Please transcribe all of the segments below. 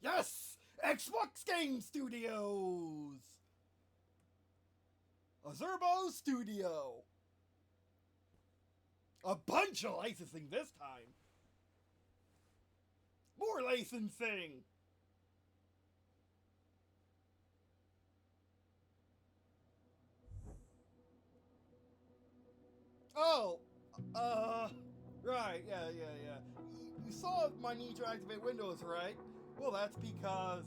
Yes! Xbox Game Studios! A Zerbo Studio! A bunch of licensing this time! More licensing! Oh! Right, yeah. You saw my need to activate Windows, right? Well, that's because,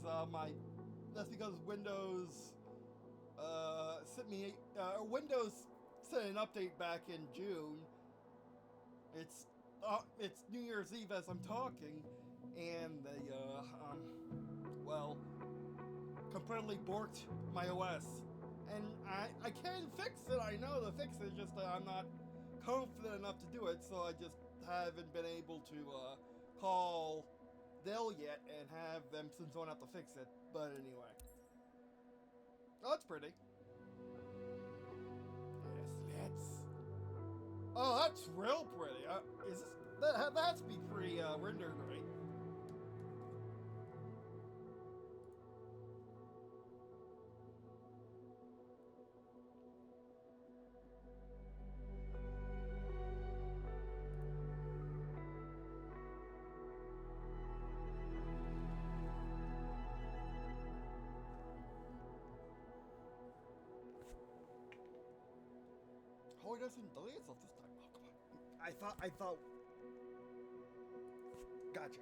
Windows, Windows sent an update back in June. It's New Year's Eve as I'm talking, and they, completely borked my OS. And I can fix it, I know the fix it, just that I'm not confident enough to do it, so I just haven't been able to call Dell yet and have them send someone out to fix it. But anyway. Oh, that's pretty. Yes, let's. Oh, that's real pretty. That's be pretty rendered, right? Oh, it doesn't delay itself this time. Oh, come on. I thought. Gotcha.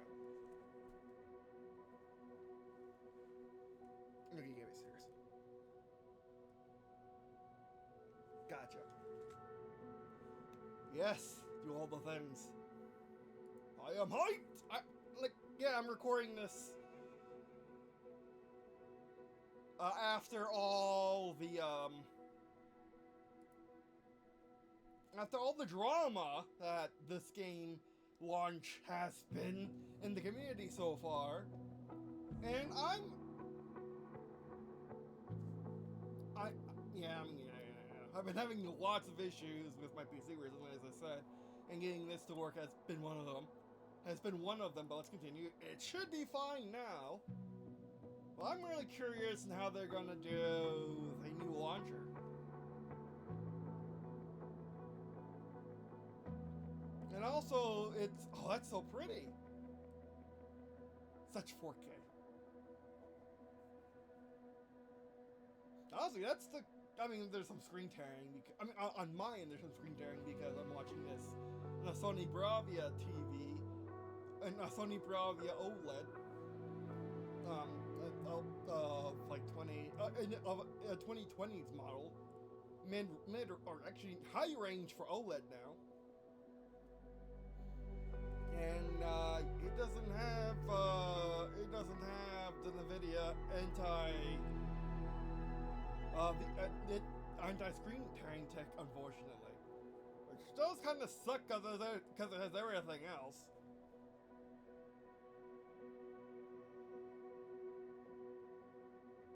Okay, give me serious. Gotcha. Yes, do all the things. I am hyped! I'm recording this after all the, after all the drama that this game launch has been in the community so far. And I've been having lots of issues with my PC recently, as I said, and getting this to work has been one of them. But let's continue. It should be fine now. Well, I'm really curious on how they're gonna do the new launcher. And also, that's so pretty. Such 4K. Honestly, there's some screen tearing. On my end, there's some screen tearing because I'm watching this on a Sony Bravia TV and a Sony Bravia OLED. Like 2020's model, mid or actually high range for OLED now. And it doesn't have the NVIDIA anti-screen tearing tech, unfortunately, which does kind of suck because it has everything else.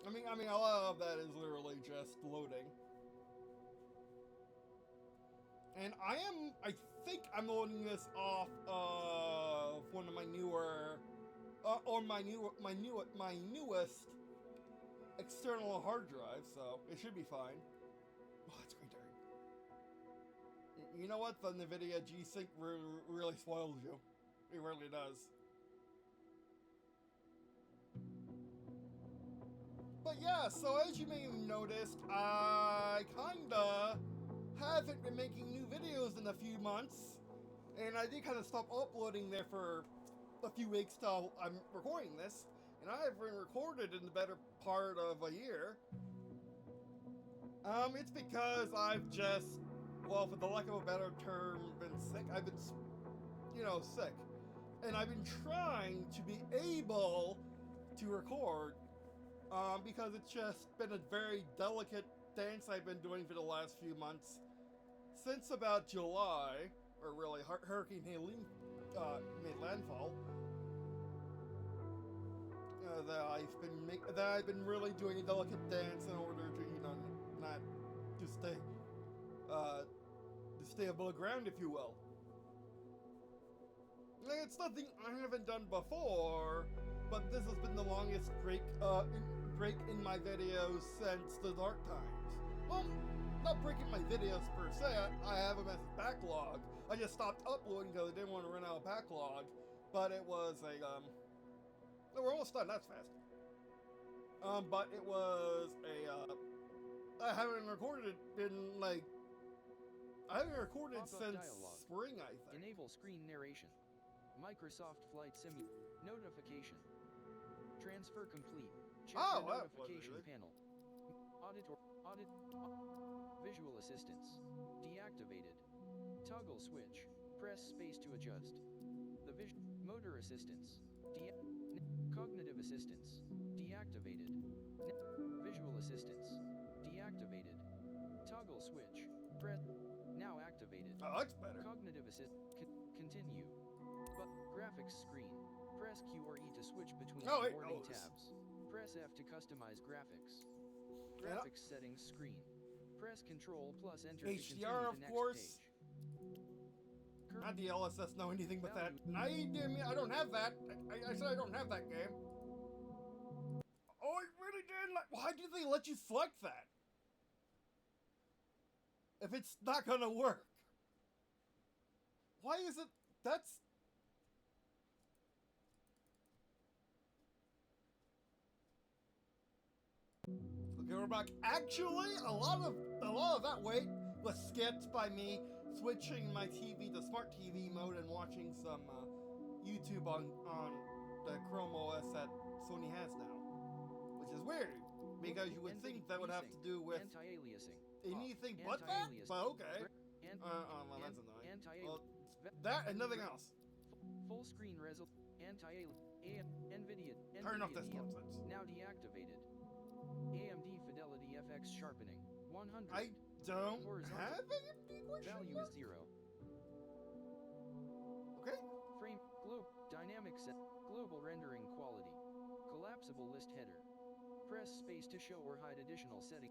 I mean, a lot of that is literally just loading. And I think I'm loading this off of one of my newer, or my newest external hard drive, so it should be fine. Oh, that's great, Darren. You know what? The NVIDIA G-Sync really spoils you. It really does. But yeah, so as you may have noticed, I kinda haven't been making new videos in a few months, and I did kind of stop uploading there for a few weeks till I'm recording this, and I haven't recorded in the better part of a year. It's because I've just, well, for the lack of a better term, been sick. I've been, sick, and I've been trying to be able to record, because it's just been a very delicate dance I've been doing for the last few months. Since about July, or really Hurricane Helene made landfall, that I've been really doing a delicate dance in order to, not to stay above ground, if you will. It's nothing I haven't done before, but this has been the longest break in my videos since the dark times. Well, not breaking my videos per se. I have a massive backlog. I just stopped uploading because I didn't want to run out of backlog. But it was a we're almost done. That's fast. But it was a I haven't recorded since spring, I think. Enable screen narration. Microsoft Flight notification. Transfer complete. Check the notification panel. Audit. Visual assistance. Deactivated. Toggle switch. Press space to adjust. The motor assistance. Cognitive assistance. Deactivated. Visual assistance. Deactivated. Toggle switch. Press. Now activated. Oh, that's better. Cognitive assist. Continue. But graphics screen. Press Q or E to switch between boarding tabs. Press F to customize graphics. Graphics settings screen. Press Control plus Enter to continue HDR, to of course. Page. Not the LSS know anything but that. I don't have that. I said I don't have that game. Oh, I really did. Why did they let you select that? If it's not gonna work. Why is it? That's... Okay, we're back. Actually, a lot of that wait was skipped by me switching my TV to smart TV mode and watching some YouTube on the Chrome OS that Sony has now, which is weird because you would think that would have to do with anti-aliasing. Anything but that. But okay. Well, that's annoying. Well, that and nothing else. Full screen NVIDIA. Turn off this nonsense. Now deactivated. AMD Fidelity FX sharpening 100. I don't have AMD value is 0. Okay. Frame dynamic set global rendering quality. Collapsible list header. Press space to show or hide additional setting.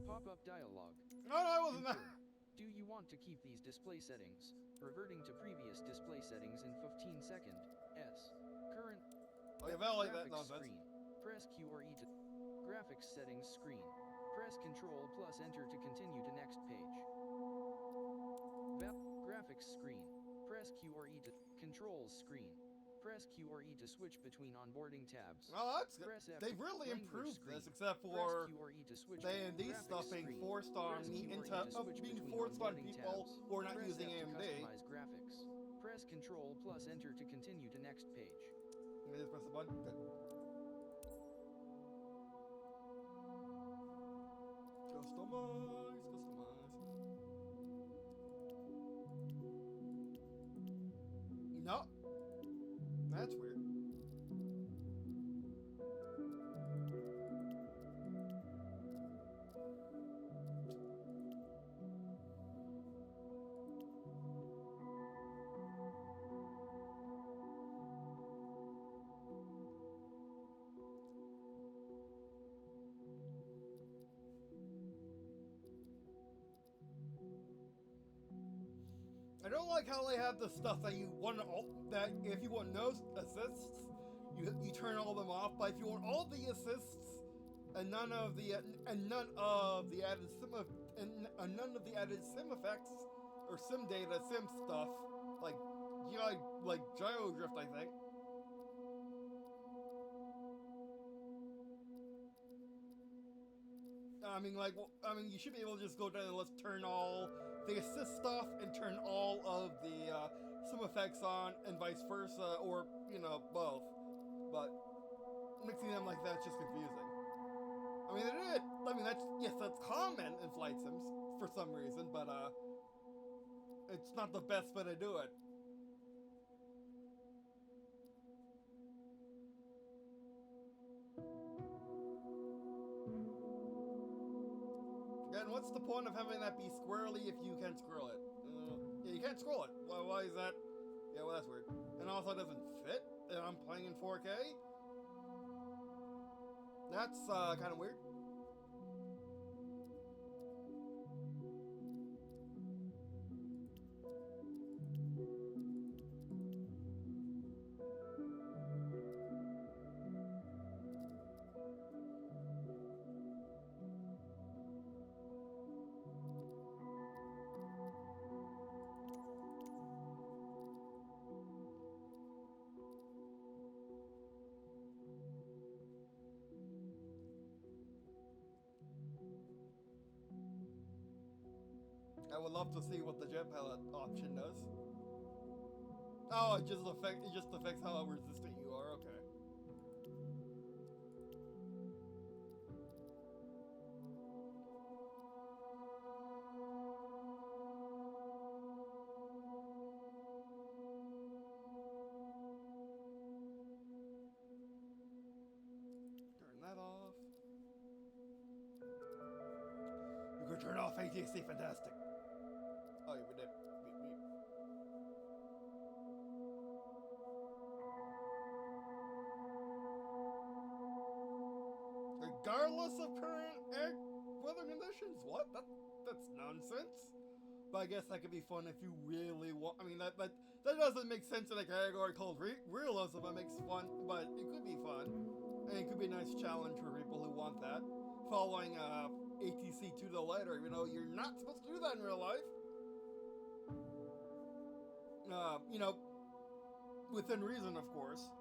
Pop-up dialog. No, I wasn't that. Do you want to keep these display settings? Reverting to previous display settings in 15 second. Current. Oh, yeah, validate that nonsense. Screen. Press Q or E to graphics settings screen. Press Control plus Enter to continue to next page. Graphics screen. Press Q or E to controls screen. Press Q or E to switch between onboarding tabs. Oh, that's good. They've really improved this, except for AMD stuff being forced on me being forced on people who are not using AMD. Customize graphics. Press Control plus Enter to continue to next page. Just press the button. Good. Customize. No. That's weird. I don't like how they have the stuff that you want that if you want no assists, you turn all of them off. But if you want all the assists and none of the added sim effects or sim data, sim stuff like gyro drift, I think. You should be able to just go down and let's turn all the assist stuff and turn all of the sim effects on and vice versa, or both. But mixing them like that's just confusing. That's common in flight sims for some reason, but it's not the best way to do it. And what's the point of having that be squirrely if you can't scroll it? Yeah, you can't scroll it. Why is that? Yeah, well, that's weird. And also, it doesn't fit. And I'm playing in 4K. That's kind of weird. I would love to see what the jet pilot option does. Oh, it just affects how resistant you are. Okay. Turn that off. You can turn off ATC. Fantastic. Oh, you did. Regardless of current air weather conditions? What? That's nonsense. But I guess that could be fun if you really want. I mean, that doesn't make sense in a category called realism. It makes fun, but it could be fun, and it could be a nice challenge for people who want that. Following ATC to the letter, even though you're not supposed to do that in real life. You know, within reason, of course.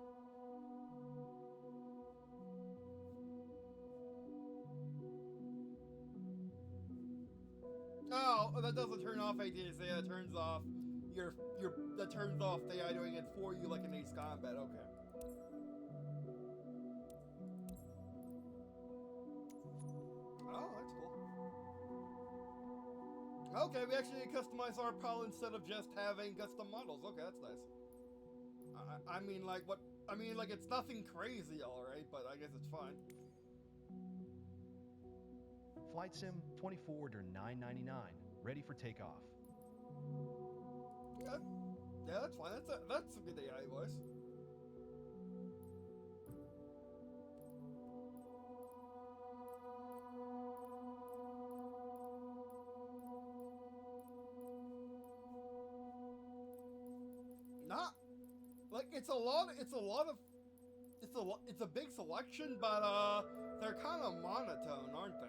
Oh, that doesn't turn off ATC. That turns off that turns off the AI doing it for you, like an Acecombat. Okay. Oh, that's cool. Okay, we actually customize our PAL instead of just having custom models. Okay, that's nice. I mean, like what? I mean, like it's nothing crazy, all right, but I guess it's fine. Flight Sim 24 to 999, ready for takeoff. Yeah, that's fine. That's a good AI voice. Not like it's a big selection, but they're kind of monotone, aren't they?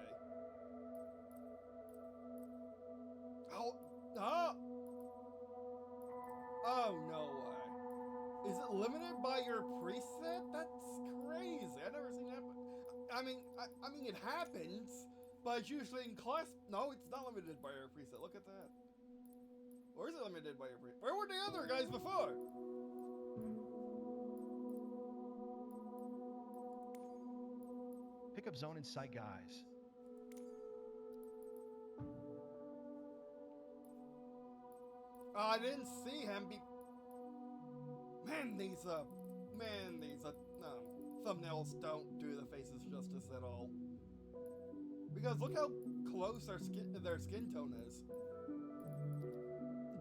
Oh, no way. Is it limited by your preset? That's crazy. I've never seen that. I mean, it happens, but it's usually in class. No, it's not limited by your preset. Look at that. Or is it limited by your preset? Where were the other guys before? Pickup zone in sight, guys. I didn't see him. Man, these thumbnails don't do the faces justice at all. Because look how close their skin tone is.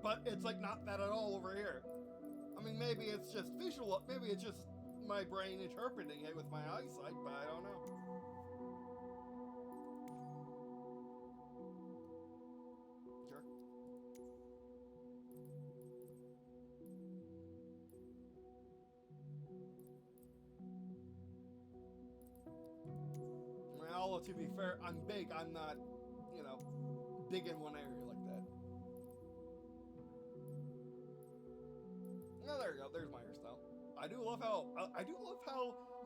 But it's like not that at all over here. I mean, maybe it's just visual. Maybe it's just my brain interpreting it with my eyesight, but I don't know. Sure. Although to be fair, I'm big. I'm not, big in one area like that. Oh, there you go. There's my hairstyle. I do love how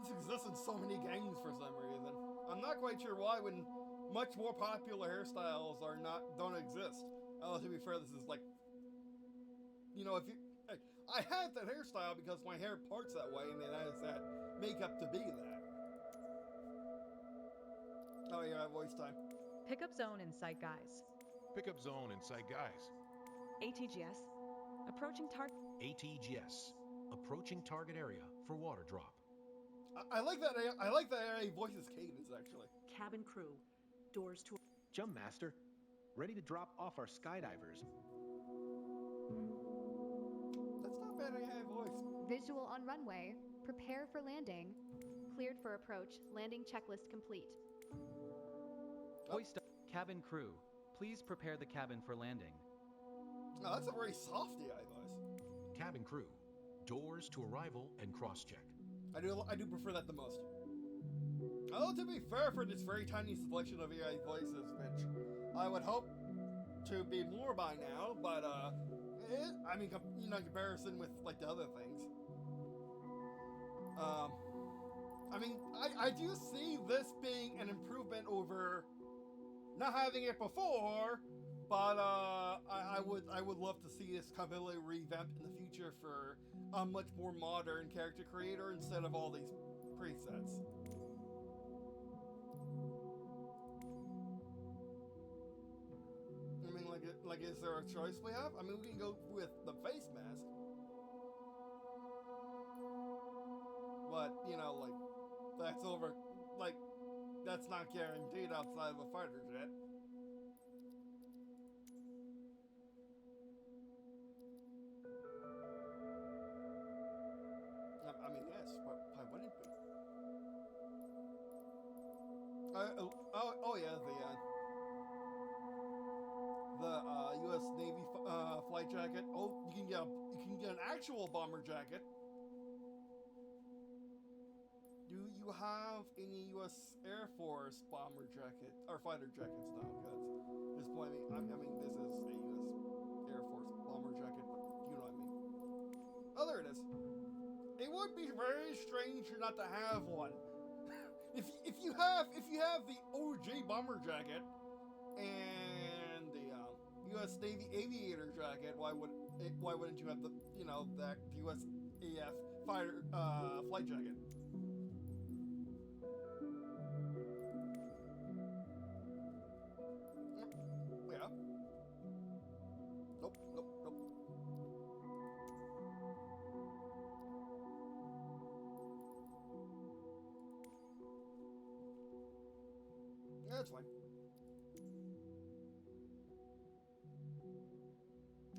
this exists in so many games for some reason. I'm not quite sure why when much more popular hairstyles don't exist. To be fair, this is like, I have that hairstyle because my hair parts that way and it has that makeup to be that. Oh yeah, voice time. Pickup zone in sight, guys. Pickup zone in sight, guys. ATGS. Approaching target. ATGS. Approaching target area for water drop. I like that. I like that AI voice's cadence actually. Cabin crew. Doors to. Jump master. Ready to drop off our skydivers. That's not bad AI voice. Visual on runway. Prepare for landing. Cleared for approach. Landing checklist complete. Hoist up. Cabin crew. Please prepare the cabin for landing. No, that's a very soft AI voice. Cabin crew. Doors to arrival and cross-check. I do prefer that the most. Although to be fair, for this very tiny selection of AI voices, which I would hope to be more by now, but in comparison with like the other things. I do see this being an improvement over not having it before, But I would love to see this completely revamped in the future for a much more modern character creator instead of all these presets. I mean, like, is there a choice we have? I mean, we can go with the face mask, but you know, like, that's not guaranteed outside of a fighter jet. I mean, yes, why wouldn't it be? Oh yeah, the U.S. Navy flight jacket. Oh, you can get an actual bomber jacket. Do you have any U.S. Air Force bomber jacket or fighter jackets? No, because this point, I mean, this is a U.S. Air Force bomber jacket, but you know what I mean. Oh, there it is. It would be very strange not to have one. if you have the OG bomber jacket and the U.S. Navy aviator jacket, why wouldn't you have the that U.S. AF fighter flight jacket? Yeah. Nope. That's fine.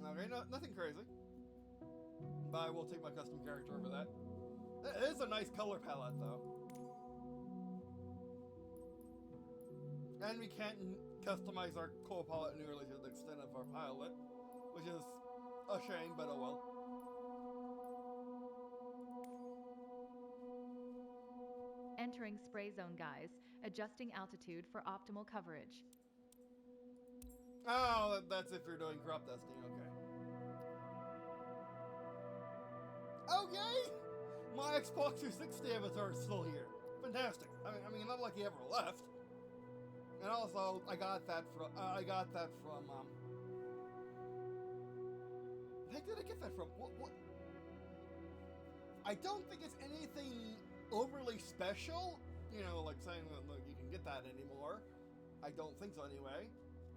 Okay, nothing crazy. But I will take my custom character over that. It is a nice color palette, though. And we can't customize our co-pilot nearly to the extent of our pilot, which is a shame, but oh well. Entering spray zone, guys. Adjusting altitude for optimal coverage. Oh, that's if you're doing crop dusting, okay. Okay! My Xbox 360 avatar is still here. Fantastic. I mean, not like he ever left. And also, I got that from, where did I get that from? What? I don't think it's anything overly special. You know, like saying that, look, you can get that anymore. I don't think so anyway.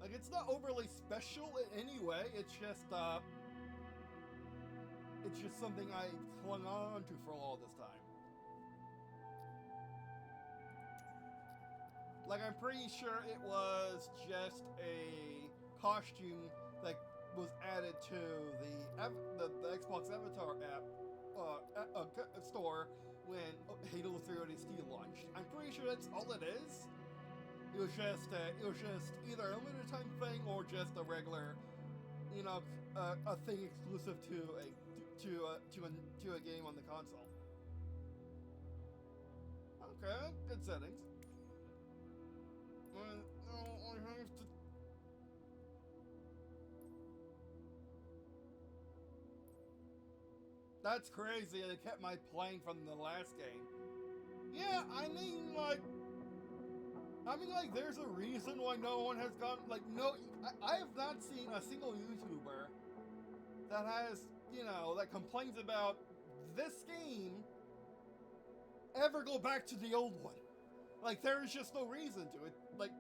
Like, it's not overly special in any way. It's just something I clung on to for all this time. Like, I'm pretty sure it was just a costume that was added to the Xbox Avatar app store when Halo 3 ODST launched. I'm pretty sure that's all it is. It was just either a limited time thing or just a regular, a thing exclusive to a game on the console. Okay, good settings. I have to. That's crazy. They kept my plane from the last game. Yeah, I mean, there's a reason why no one has gone. I have not seen a single YouTuber that has, that complains about this game ever go back to the old one. Like, there's just no reason to it. Like,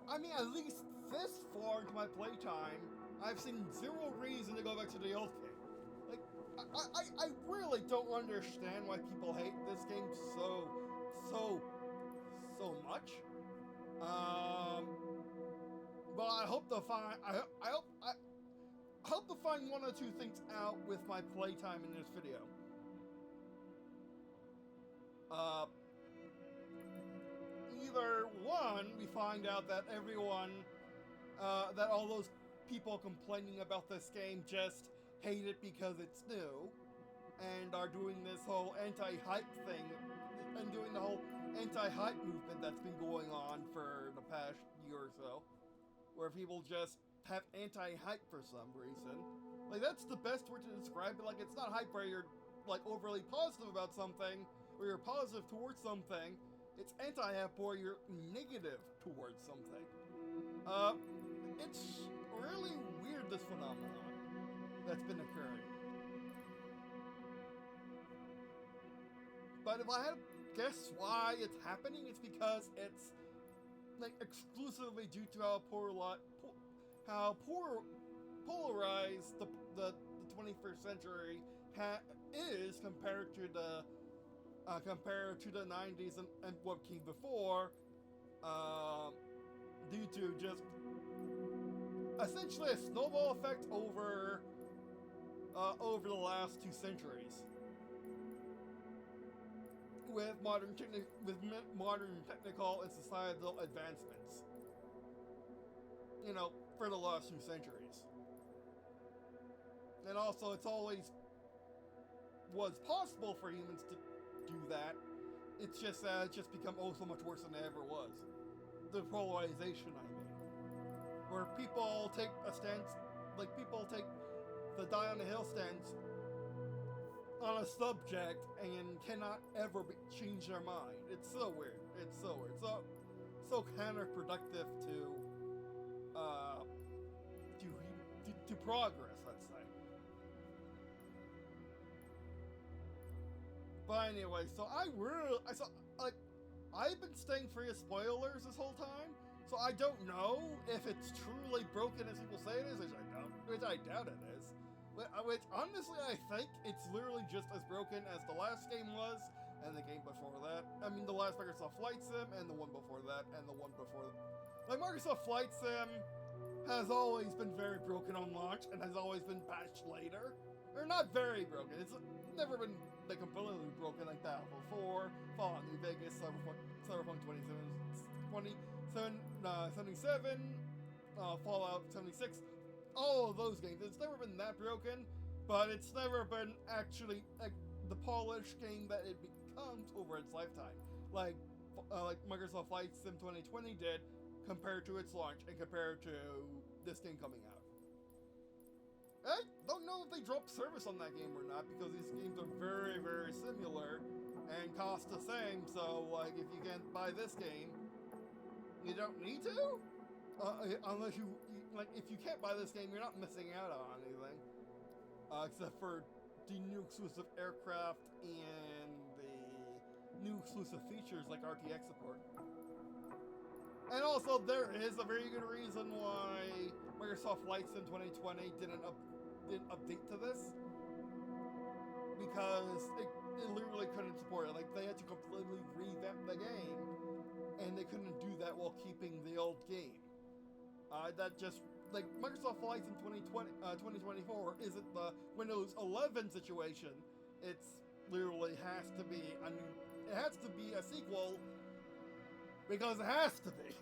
I mean, at least this far into my playtime, I've seen zero reason to go back to the old game. Like, I really don't understand why people hate this game so much. But I hope to find one or two things out with my playtime in this video. Either one, we find out that that all those people complaining about this game just hate it because it's new, and are doing this whole anti-hype thing, and doing the whole anti-hype movement that's been going on for the past year or so, where people just have anti-hype for some reason. Like, that's the best word to describe it. Like, it's not hype where you're, like, overly positive about something, or you're positive towards something. It's anti-hype where you're negative towards something. it's really weird, this phenomenon that's been occurring. But if I had to guess why it's happening, it's because it's like exclusively due to how polarized the 21st century is compared to the 90s and what came before, due to just essentially a snowball effect over the last 2 centuries. With modern technical and societal advancements, you know, for the last 2 centuries. And also, it's always was possible for humans to do that. It's just become so much worse than it ever was. The polarization, I mean, where people take a stance, like people take the die on the hill stance on a subject and cannot ever change their mind. It's so weird. It's so weird. So counterproductive to progress, let's say. But anyway, so I've been staying free of spoilers this whole time, so I don't know if it's truly broken as people say it is, which I doubt it is. Which, honestly, I think it's literally just as broken as the last game was, and the game before that. I mean, the last Microsoft Flight Sim, and the one before that, and the one before that. Like, Microsoft Flight Sim has always been very broken on launch, and has always been patched later. Or not very broken, it's never been like completely broken like Battlefield 4, Fallout New Vegas, Cyberpunk 2077, Fallout 76, all of those games. It's never been that broken, but it's never been actually like the polished game that it becomes over its lifetime, like Microsoft Flight Sim 2020 did, compared to its launch and compared to this game coming out. I don't know if they dropped service on that game or not, because these games are very, very similar and cost the same. So, like, if you can't buy this game, you don't need to, unless you like. If you can't buy this game, you're not missing out on anything, except for the new exclusive aircraft and the new exclusive features like RTX support. And also, there is a very good reason why Microsoft Flight Sim 2020 didn't update to this, because it literally couldn't support it. Like, they had to completely revamp the game, and they couldn't do that while keeping the old game. That just, like, Microsoft Flight Sim 2024 isn't the Windows 11 situation. It's literally has to be a sequel, because it has to be.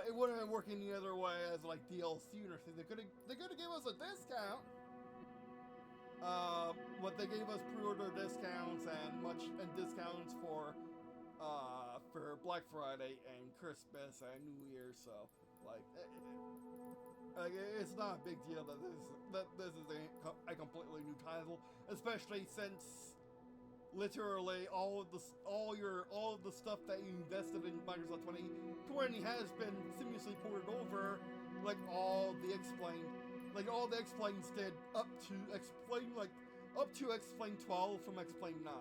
It wouldn't have worked any other way as like DLC or something. They could have gave us a discount, but they gave us pre-order discounts and discounts for Black Friday and Christmas and New Year's. So like it's not a big deal that this is a completely new title, especially since literally all of the stuff that you invested in Microsoft 2020 has been seamlessly ported over, like all the explains did up to explain 12 from explain 9.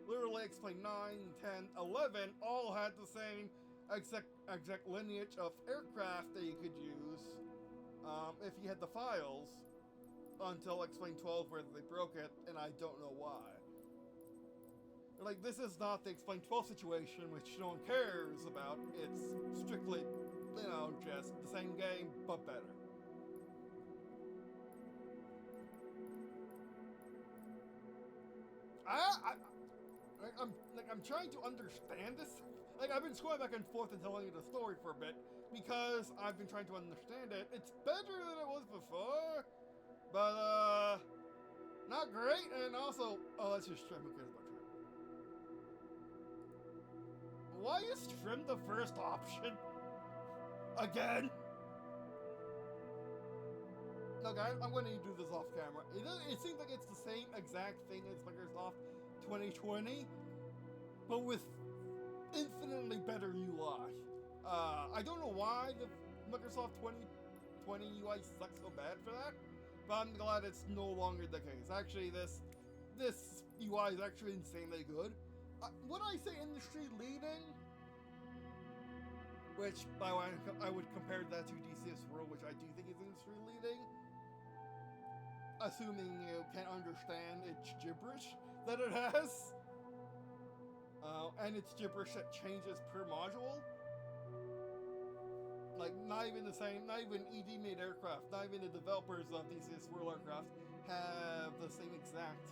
Literally explain 9, 10, 11 all had the same exact lineage of aircraft that you could use if you had the files, until explain 12 where they broke it, and I don't know why. Like, this is not the Explain 12 situation, which no one cares about. It's strictly, just the same game, but better. I'm trying to understand this. Like, I've been going back and forth and telling you the story for a bit, because I've been trying to understand it. It's better than it was before, but, not great, and also, let's just trim, who cares about trim? Why is trim the first option? Again? No, guys, I'm going to do this off camera. It seems like it's the same exact thing as Microsoft 2020, but with infinitely better UI. I don't know why the Microsoft 2020 UI sucks so bad for that, but I'm glad it's no longer the case. Actually, this UI is actually insanely good. Would I say industry leading? Which, by the way, I would compare that to DCS World, which I do think is industry leading. Assuming you can understand its gibberish that it has. And it's gibberish that changes per module. Like, not even ED made aircraft, not even the developers of DCS World aircraft have the same exact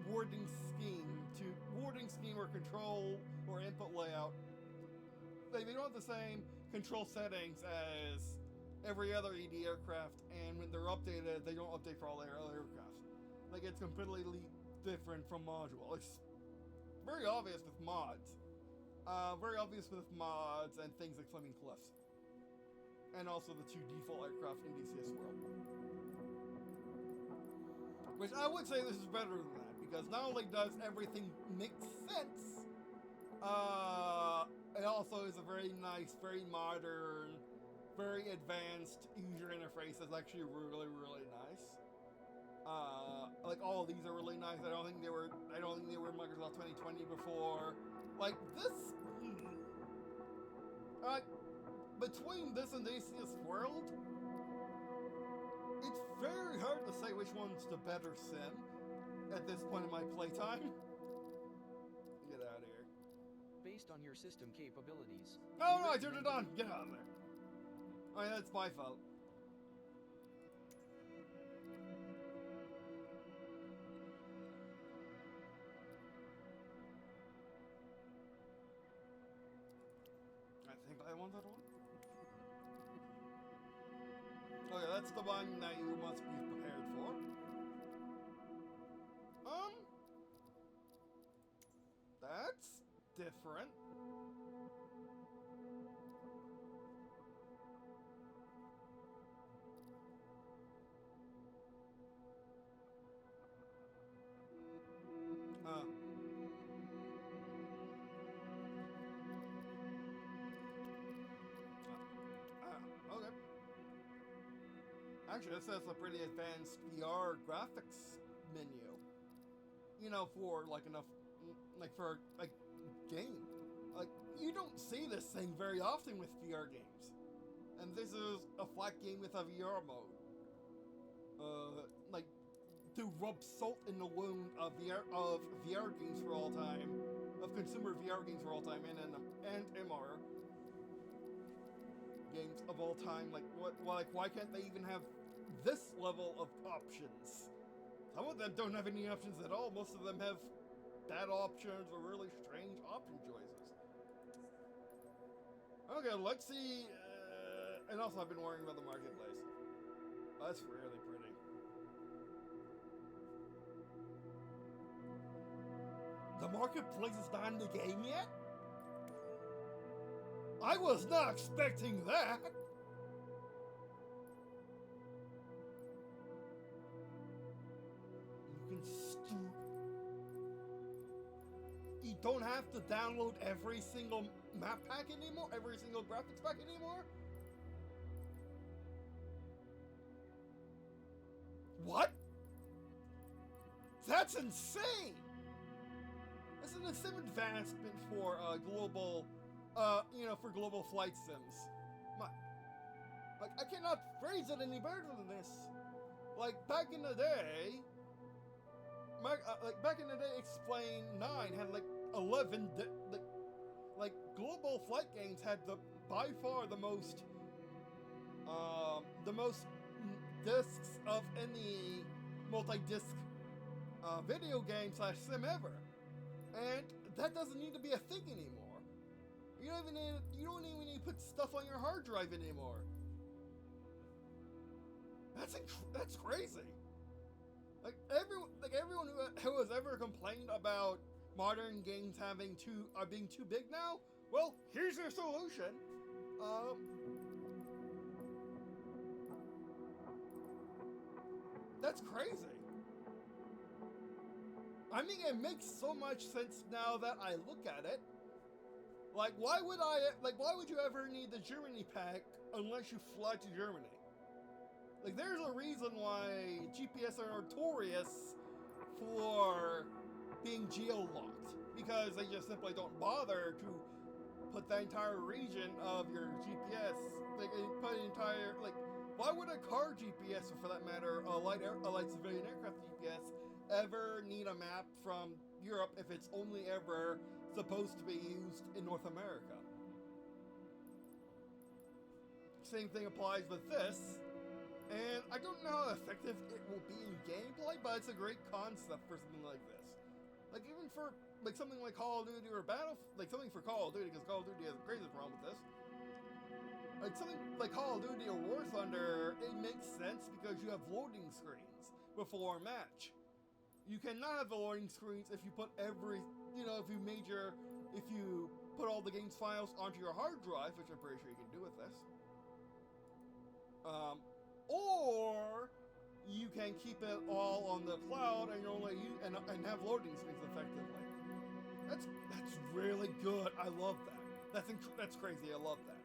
wording scheme or control or input layout. They don't have the same control settings as every other ED aircraft, and when they're updated, they don't update for all their other aircraft. Like, it's completely different from module. It's very obvious with mods. And things like Flaming Cliffs. And also the 2 default aircraft in DCS World. Which I would say this is better than that, because not only does everything make sense, it also is a very nice, very modern, very advanced user interface that's actually really, really nice. Like, all of these are really nice. I don't think they were Microsoft 2020 before. Like, this, between this and DCS World, it's very hard to say which one's the better sim at this point in my playtime. Get out of here. Based on your system capabilities. Oh no, I turned it on! Get out of there. Oh yeah, that's my fault. I think I want that one. Okay, that's the one that you must be prepared for. That's different. Okay. Actually, this has a pretty advanced VR graphics menu. You know, for like for a game. Like, you don't see this thing very often with VR games. And this is a flat game with a VR mode. Like, to rub salt in the wound of VR games for all time, of consumer VR games for all time, and MR games of all time. Like, why can't they even have this level of options? Some of them don't have any options at all. Most of them have bad options or really strange option choices. Okay, let's see. And also, I've been worrying about the marketplace. That's really pretty. The marketplace is not in the game yet? I was not expecting that! You can You don't have to download every single map pack anymore? Every single graphics pack anymore? What? That's insane! This is a sim advancement for global, for global flight sims. Like, I cannot phrase it any better than this. Like, back in the day, Explain 9 had like 11, global flight games had by far the most discs of any multi-disc video game / sim ever. And that doesn't need to be a thing anymore. You don't even need to put stuff on your hard drive anymore. That's crazy. Everyone who has ever complained about modern games being too big now, well, here's your solution. That's crazy. I mean, it makes so much sense now that I look at it. Like, why would you ever need the Germany pack unless you fly to Germany? Like, there's a reason why GPS are notorious for being geo-locked, because they just simply don't bother to put the entire region of your GPS, like, put an entire, like, why would a car GPS, or for that matter, a light civilian aircraft GPS, ever need a map from Europe if it's only ever supposed to be used in North America? Same thing applies with this, and I don't know how effective it will be in gameplay, but it's a great concept for something like this. Like, even for, like, something like Call of Duty or something for Call of Duty, because Call of Duty has a crazy problem with this. Like, something like Call of Duty or War Thunder, it makes sense because you have loading screens before a match. You cannot have the loading screens if you put if you put all the game's files onto your hard drive, which I'm pretty sure you can do with this. Or you can keep it all on the cloud and and have loading screens effectively. That's really good. I love that. That's crazy. I love that.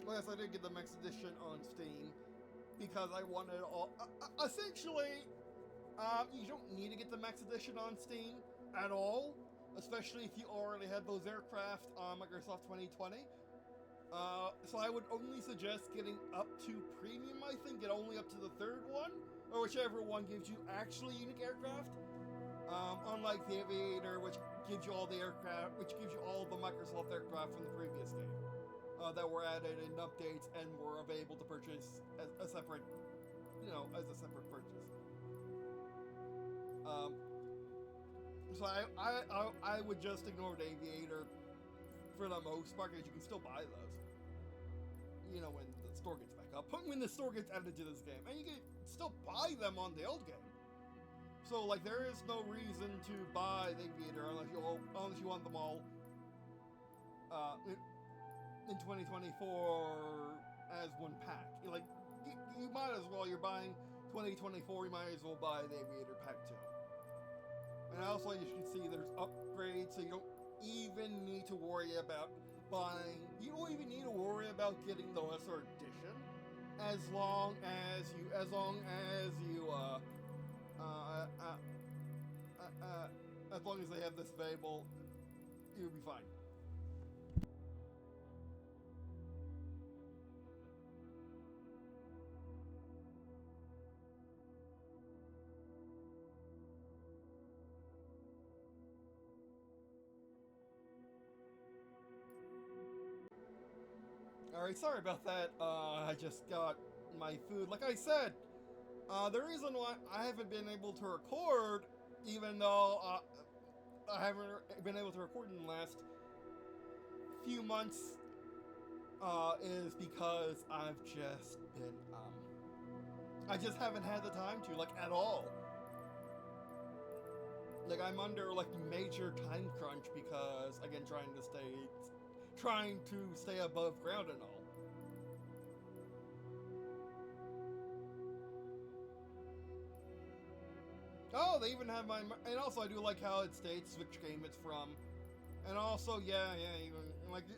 Yes, I did get the Max Edition on Steam because I wanted all. Essentially, you don't need to get the Max Edition on Steam at all, especially if you already have those aircraft on Microsoft 2020. So I would only suggest getting up to Premium. I think get only up to the third one, or whichever one gives you actually unique aircraft. Unlike the Aviator, which gives you all the aircraft, which gives you all the Microsoft aircraft from the previous game. That were added in updates and were available to purchase as a separate, purchase. So I would just ignore the Aviator for the most part, because you can still buy those. When the store gets back up, when the store gets added to this game, and you can still buy them on the old game. So like, there is no reason to buy the Aviator unless you want them all. In 2024 as one pack. Like, you might as well, you're buying 2024, you might as well buy the Aviator pack too. And also, you can see there's upgrades, so you don't even need to worry about getting the lesser edition, as long as they have this available, you'll be fine. Alright, sorry about that. I just got my food. Like I said, the reason why I haven't been able to record, even though I haven't been able to record in the last few months, is because I just haven't had the time to, like, at all. Like, I'm under, like, major time crunch because, again, trying to stay above ground and all. Oh, they even have and also I do like how it states which game it's from. And also, even, like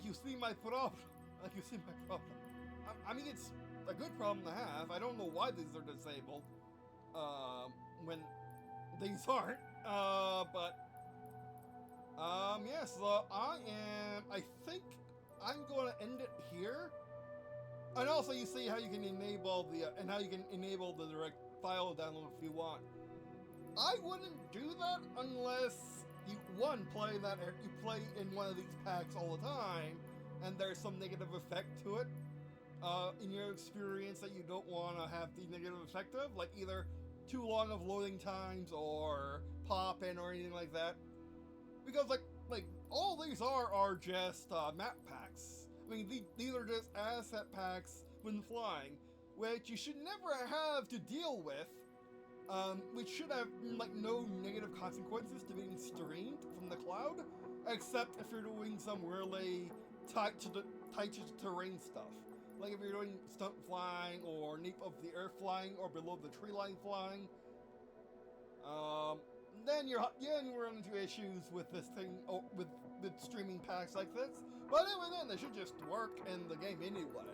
you see my problem. I mean, it's a good problem to have. I don't know why these are disabled, when these aren't, yes, I think I'm going to end it here. And also, you see how you can enable the direct file download if you want. I wouldn't do that unless you play in one of these packs all the time, and there's some negative effect to it in your experience that you don't want to have the negative effect of, like either too long of loading times or pop-in or anything like that. Because like all these are just map packs. I mean, these are just asset packs when flying, which you should never have to deal with, which should have like no negative consequences to being streamed from the cloud, except if you're doing some really tight to terrain stuff. Like if you're doing stunt flying or nape of the earth flying or below the tree line flying, then you run into issues with this thing, with streaming packs like this. But even then, they should just work in the game anyway,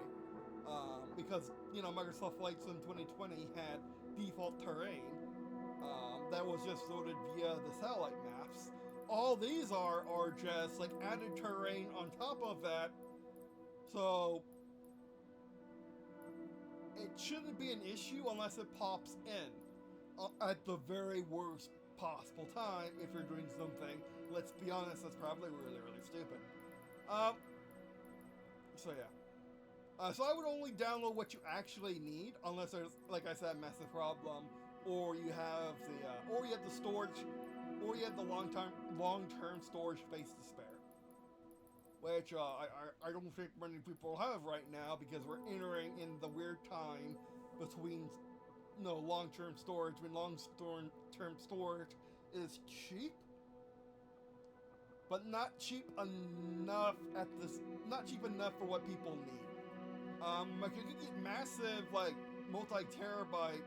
because you know Microsoft Flight Sim 2020 had default terrain that was just loaded via the satellite maps. All these are just like added terrain on top of that, so it shouldn't be an issue unless it pops in at the very worst possible time if you're doing something. Let's be honest, that's probably really, really stupid. So yeah. So I would only download what you actually need, unless there's, like I said, a massive problem, or you have the storage, or you have the long-term storage space to spare, which I don't think many people have right now, because we're entering in the weird time between long-term storage, when long-term storage is cheap, but not cheap enough for what people need. Like you can get massive, like, multi-terabyte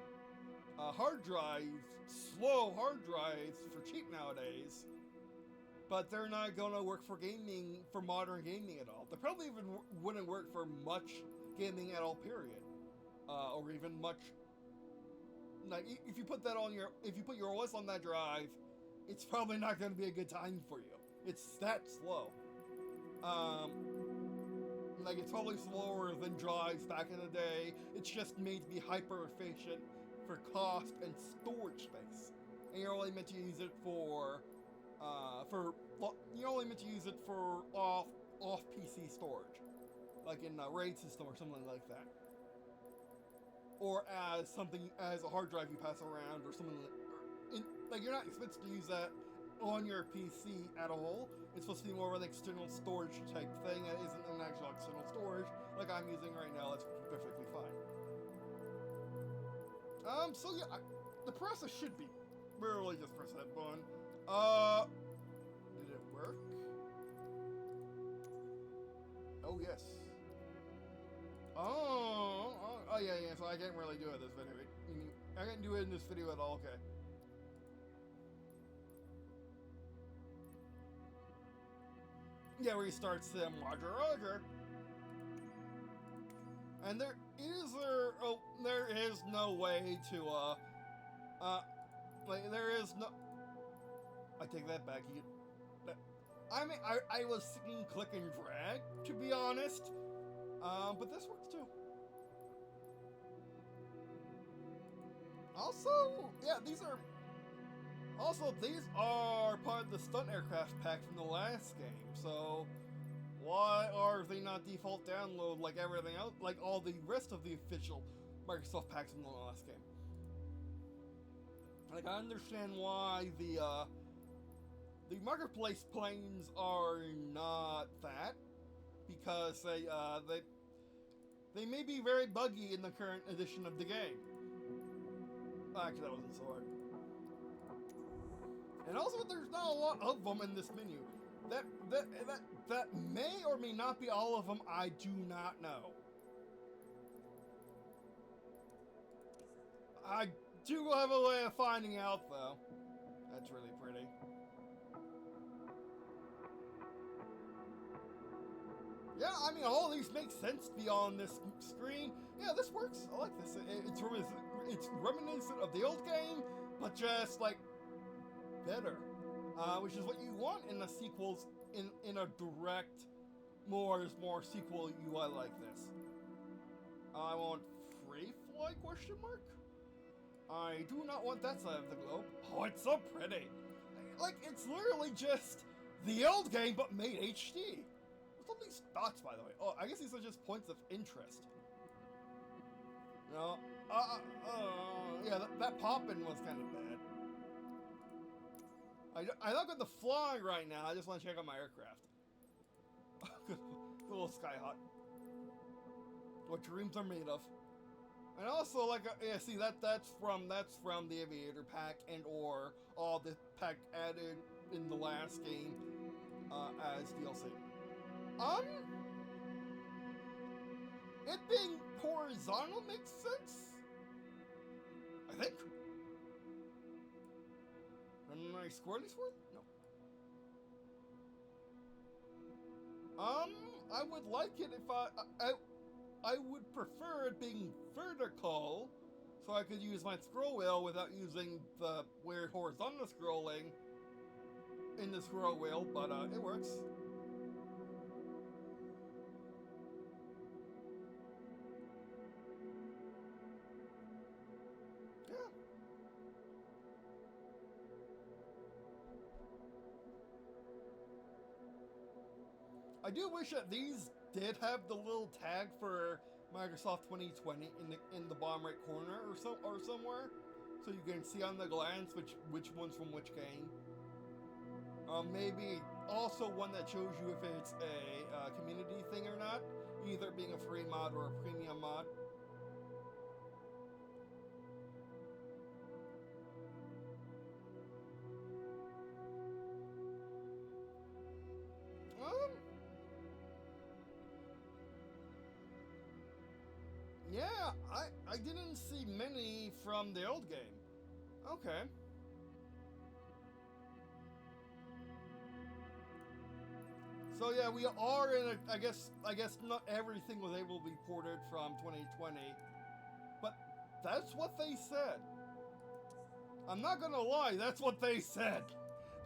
hard drives, slow hard drives for cheap nowadays, but they're not gonna work for gaming, for modern gaming at all. They probably even wouldn't work for much gaming at all, period. Or even much, like, if you put your OS on that drive, it's probably not gonna be a good time for you. It's that slow. Like, it's probably slower than drives back in the day. It's just made to be hyper efficient for cost and storage space. And you're only meant to use it for off PC storage, like in a RAID system or something like that, or as a hard drive you pass around or something. Like you're not supposed to use that on your PC at all. It's supposed to be more of an external storage type thing. It isn't an actual external storage like I'm using right now. That's perfectly fine. So yeah, the process should be really just press that button. Did it work? Oh yes. Oh yeah. So I can't really do it in this video. I can't do it in this video at all. Okay. Yeah, restart sim. Roger. And there is no way to there is no. I take that back. I mean, I was thinking click and drag, to be honest, but this works too. Also, yeah, these are part of the stunt aircraft pack from the last game. So why are they not default download like everything else, like all the rest of the official Microsoft packs from the last game? Like, I understand why the marketplace planes are not that, because they may be very buggy in the current edition of the game. Actually, that wasn't so hard. And also, there's not a lot of them in this menu. That may or may not be all of them. I do not know. I do have a way of finding out, though. That's really pretty. Yeah, I mean, all of these make sense beyond this screen. Yeah, this works. I like this. It's reminiscent of the old game, but just, like, better. Which is what you want in a sequels, in a direct, more sequel UI like this. I want free fly, question mark? I do not want that side of the globe. Oh, it's so pretty. Like, it's literally just the old game, but made HD. What's all these dots, by the way? Oh, I guess these are just points of interest. No. Yeah, that pop-in was kind of bad. I'm not going to fly right now. I just want to check out my aircraft. Good little Skyhawk. What dreams are made of. And also, like, yeah, see, that's from the Aviator pack and or all the pack added in the last game as DLC. It being horizontal makes sense, I think. And I squirrely sword? No. I would like it if I would prefer it being vertical, so I could use my scroll wheel without using the weird horizontal scrolling in the scroll wheel, but it works. Yeah. I do wish that these did have the little tag for Microsoft 2020 in the bottom right corner or somewhere, so you can see on the glance which one's from which game. Maybe also one that shows you if it's a community thing or not, either being a free mod or a premium mod. Yeah, I didn't see many from the old game. Okay. So yeah, we are in a, I guess not everything was able to be ported from 2020, but that's what they said. I'm not gonna lie, that's what they said.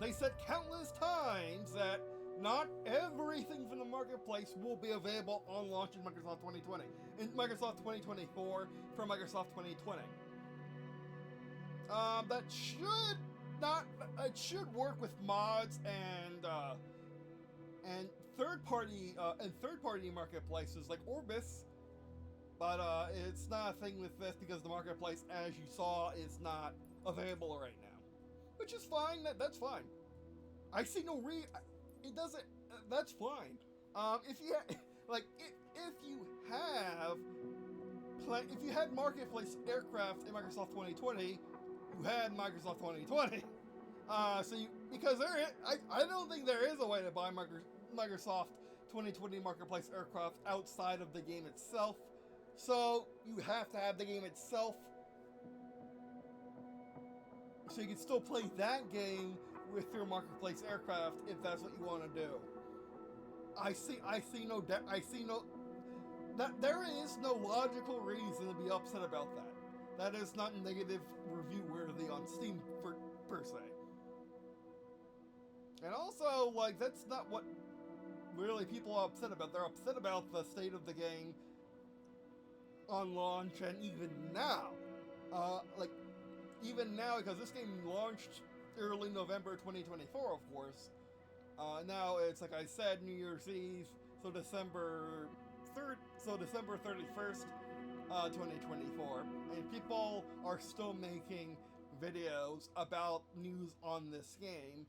They said countless times that not everything from the marketplace will be available on launch in Microsoft 2020. In Microsoft 2024 from Microsoft 2020. That should not. It should work with mods and third-party marketplaces like Orbis, but it's not a thing with this because the marketplace, as you saw, is not available right now, which is fine. That's fine. I see no it doesn't. That's fine. If you had marketplace aircraft in Microsoft 2020, you had Microsoft 2020. Because I don't think there is a way to buy Microsoft 2020 marketplace aircraft outside of the game itself. So you have to have the game itself. So you can still play that game with your marketplace aircraft if that's what you want to do. There is no logical reason to be upset about that. That is not negative review worthy on Steam per se. And also, like, that's not what really people are upset about. They're upset about the state of the game on launch, and even now, because this game launched early November 2024, of course. Now it's, like I said, New Year's Eve, so December 31st, 2024, and people are still making videos about news on this game,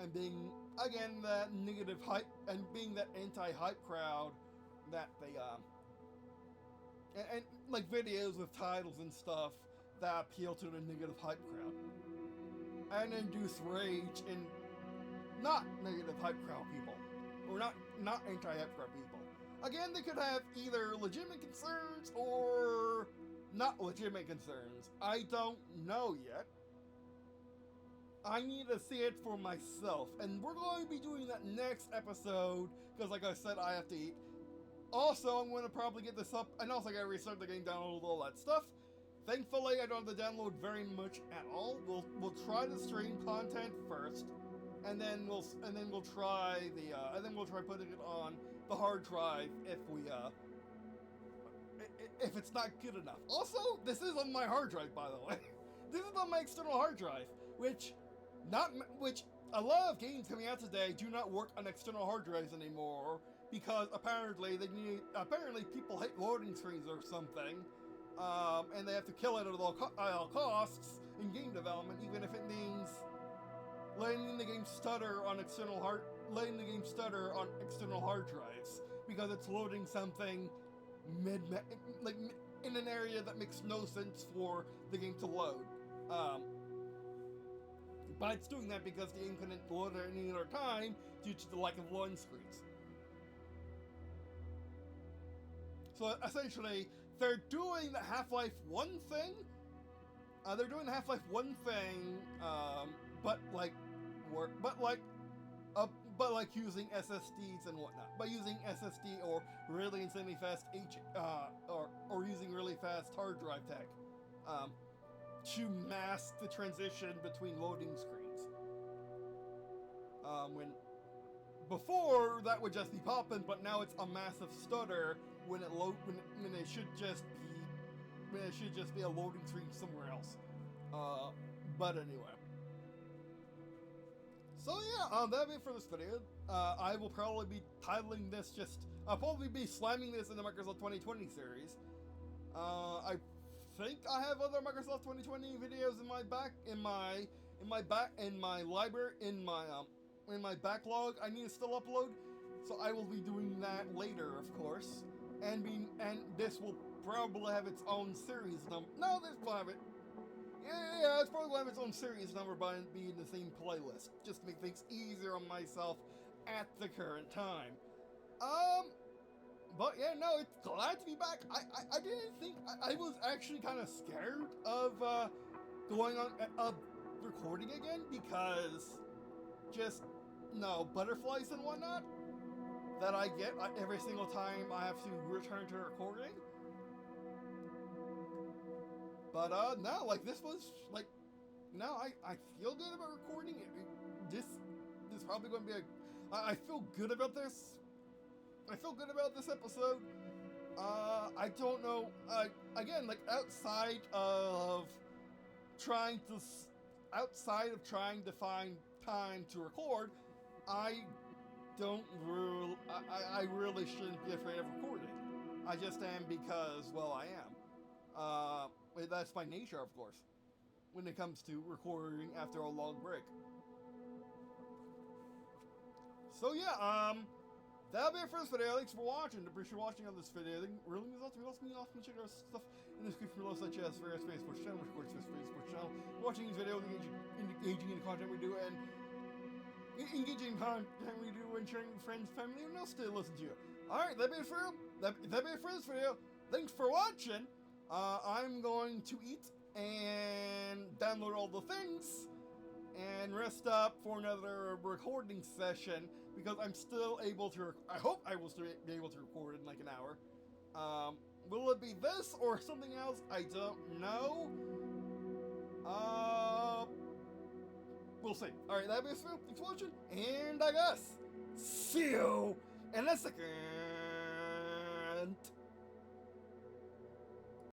and being, again, that negative hype, and being that anti-hype crowd that they, and like videos with titles and stuff that appeal to the negative hype crowd, and induce rage in not negative hype crowd people, or not anti-hype crowd people. Again, they could have either legitimate concerns or not legitimate concerns. I don't know yet. I need to see it for myself, and we're going to be doing that next episode, because like I said, I have to eat. Also, I'm going to probably get this up, and also I gotta restart the game, download all that stuff. Thankfully, I don't have to download very much at all. We'll try to stream content first, and then we'll try putting it on the hard drive if it's not good enough. Also, this is on my hard drive, by the way. This is on my external hard drive, which a lot of games coming out today do not work on external hard drives anymore, because apparently people hate loading screens or something, and they have to kill it at all costs in game development, even if it means letting the game stutter on external hard drives because it's loading something in an area that makes no sense for the game to load. But it's doing that because the game couldn't load at any other time due to the lack of loading screens. So essentially, they're doing the Half-Life 1 thing. But like using SSDs and whatnot. By using SSD or really insanely fast or using really fast hard drive tech to mask the transition between loading screens. When before that would just be popping, but now it's a massive stutter when it should just be a loading screen somewhere else. But anyway. So yeah, that'll be it for this video. I will probably be titling this I'll probably be slamming this in the Microsoft 2020 series. I think I have other Microsoft 2020 videos in my backlog I need to still upload. So I will be doing that later, of course. And this will probably have its own series number. No, this will have it. Yeah, it's probably going to have its own series number, but it'll be in the same playlist, just to make things easier on myself at the current time. But yeah, no, it's glad to be back. I didn't think, I was actually kind of scared of going on, recording again, because butterflies and whatnot that I get every single time I have to return to recording. But no, this was I feel good about recording it. This is probably going to be I feel good about this. I feel good about this episode. I don't know. Again, outside of trying to find time to record, I really shouldn't be afraid of recording. I just am because, well, I am. That's my nature, of course, when it comes to recording after a long break. So yeah, that'll be it for this video. Thanks for watching. Appreciate watching on this video. I think really means a lot to me. Also means a lot to me. Check out stuff in the description below, such as various Facebook channel, which of course is Facebook channel. Watching these videos, engaging in the content we do, and engaging in content we do, and sharing with friends, family, and else to listen to. Alright, that'll be it for this video. Thanks for watching. I'm going to eat and download all the things and rest up for another recording session because I'm still able to. I hope I will still be able to record in like an hour. Will it be this or something else? I don't know. We'll see. Alright, that'll be it. Thanks for watching, and I guess see you in a second.